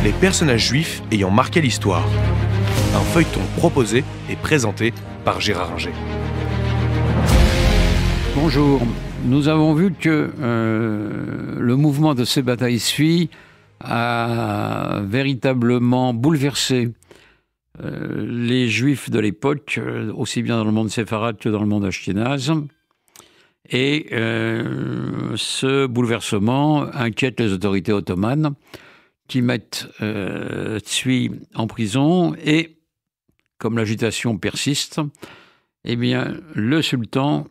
les personnages juifs ayant marqué l'histoire. Un feuilleton proposé et présenté par Gérard Inger. Bonjour. Nous avons vu que le mouvement de Sebbatai Tzvi a véritablement bouleversé les Juifs de l'époque, aussi bien dans le monde séfarade que dans le monde ashkénaze. Et ce bouleversement inquiète les autorités ottomanes qui mettent Tzvi en prison et, comme l'agitation persiste, eh bien, le sultan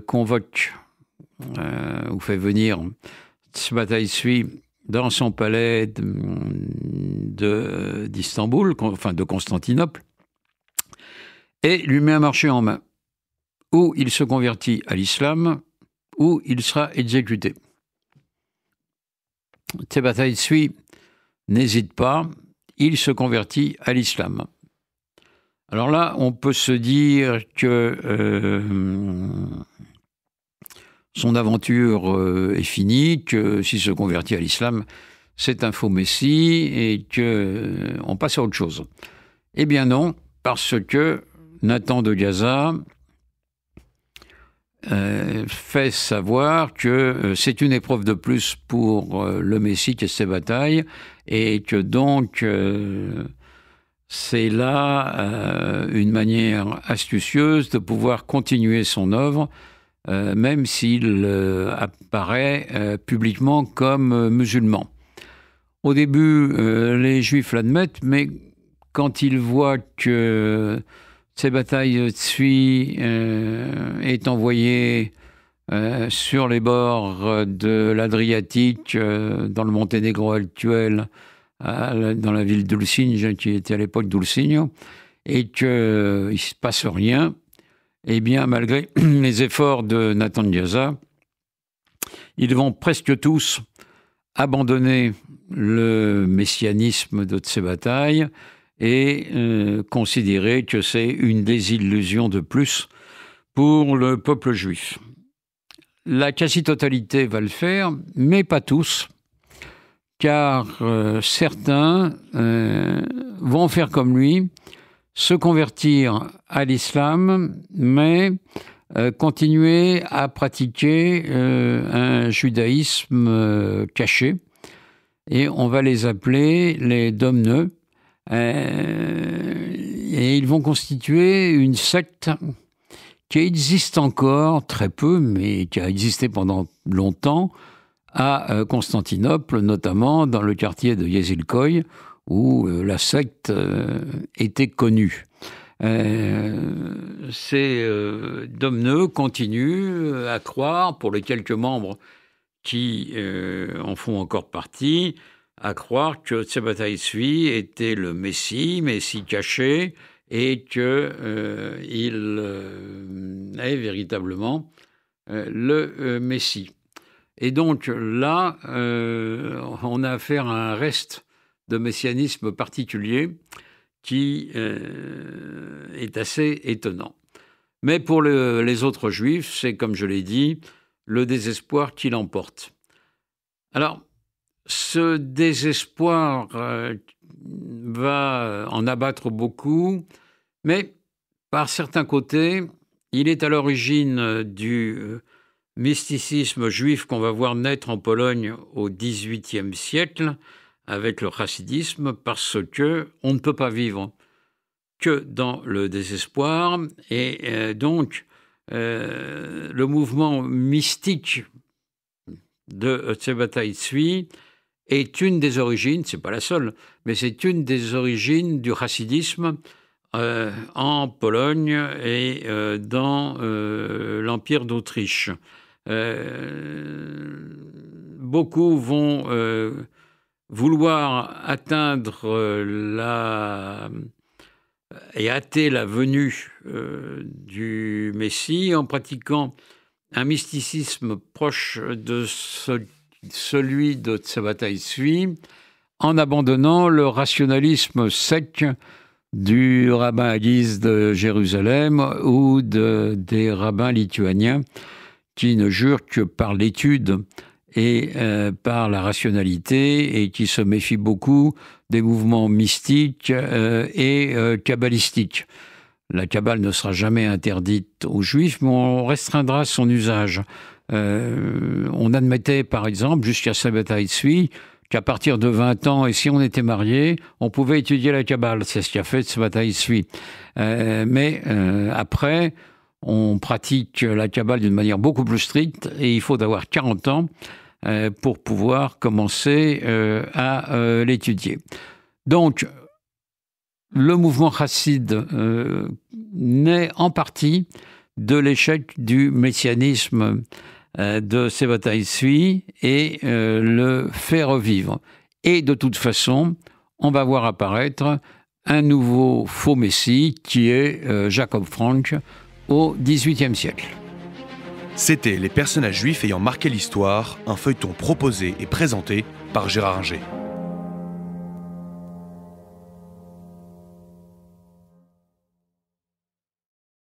convoque ou fait venir Sebbatai Tzvi dans son palais d'Istanbul, enfin de Constantinople, et lui met un marché en main. Ou il se convertit à l'islam, ou il sera exécuté. Sebbatai Tzvi n'hésite pas, il se convertit à l'islam. Alors là, on peut se dire que son aventure est finie, que s'il se convertit à l'islam, c'est un faux messie et qu'on passe à autre chose. Eh bien non, parce que Nathan de Gaza fait savoir que c'est une épreuve de plus pour le messie qui est Sebbatai et que donc c'est là une manière astucieuse de pouvoir continuer son œuvre, même s'il apparaît publiquement comme musulman. Au début, les Juifs l'admettent, mais quand ils voient que Sebbatai Tzvi est envoyé sur les bords de l'Adriatique, dans le Monténégro actuel, dans la ville d'Ulcinj, qui était à l'époque d'Ulcinj, et qu'il ne se passe rien, eh bien, malgré les efforts de Nathan de Gaza, ils vont presque tous abandonner le messianisme de Sebbatai et considérer que c'est une désillusion de plus pour le peuple juif. La quasi-totalité va le faire, mais pas tous, car certains vont faire comme lui, se convertir à l'islam, mais continuer à pratiquer un judaïsme caché. Et on va les appeler les domneux. Et ils vont constituer une secte qui existe encore très peu, mais qui a existé pendant longtemps, à Constantinople, notamment dans le quartier de Yezilkoy, où la secte était connue. Ces domneux continuent à croire, pour les quelques membres qui en font encore partie, à croire que Sebbatai Tzvi était le Messie caché, et qu'il est véritablement le Messie. Et donc là, on a affaire à un reste de messianisme particulier qui est assez étonnant. Mais pour les autres juifs, c'est, comme je l'ai dit, le désespoir qui l'emporte. Alors, ce désespoir va en abattre beaucoup, mais par certains côtés, il est à l'origine du mysticisme juif qu'on va voir naître en Pologne au XVIIIe siècle, avec le chassidisme, parce que on ne peut pas vivre que dans le désespoir, et donc le mouvement mystique de Sebbatai Tzvi est une des origines, c'est pas la seule, mais c'est une des origines du chassidisme en Pologne et dans l'Empire d'Autriche. Beaucoup vont vouloir atteindre et hâter la venue du Messie en pratiquant un mysticisme proche de celui de Sebbatai Tzvi, en abandonnant le rationalisme sec du rabbin Aguise de Jérusalem ou des rabbins lituaniens qui ne jurent que par l'étude et par la rationalité, et qui se méfie beaucoup des mouvements mystiques et kabbalistiques. La Kabbale ne sera jamais interdite aux Juifs, mais on restreindra son usage. On admettait, par exemple, jusqu'à Sabbatai Tzvi, qu'à partir de 20 ans, et si on était marié, on pouvait étudier la Kabbale. C'est ce qu'a fait Sabbatai Tzvi. Mais après, on pratique la Kabbale d'une manière beaucoup plus stricte, et il faut d'avoir 40 ans pour pouvoir commencer à l'étudier. Donc, le mouvement chassid naît en partie de l'échec du messianisme de Sabbatai Tzvi et le fait revivre. Et de toute façon, on va voir apparaître un nouveau faux messie qui est Jacob Frank au XVIIIe siècle. C'était Les personnages juifs ayant marqué l'histoire, un feuilleton proposé et présenté par Gérard Inger.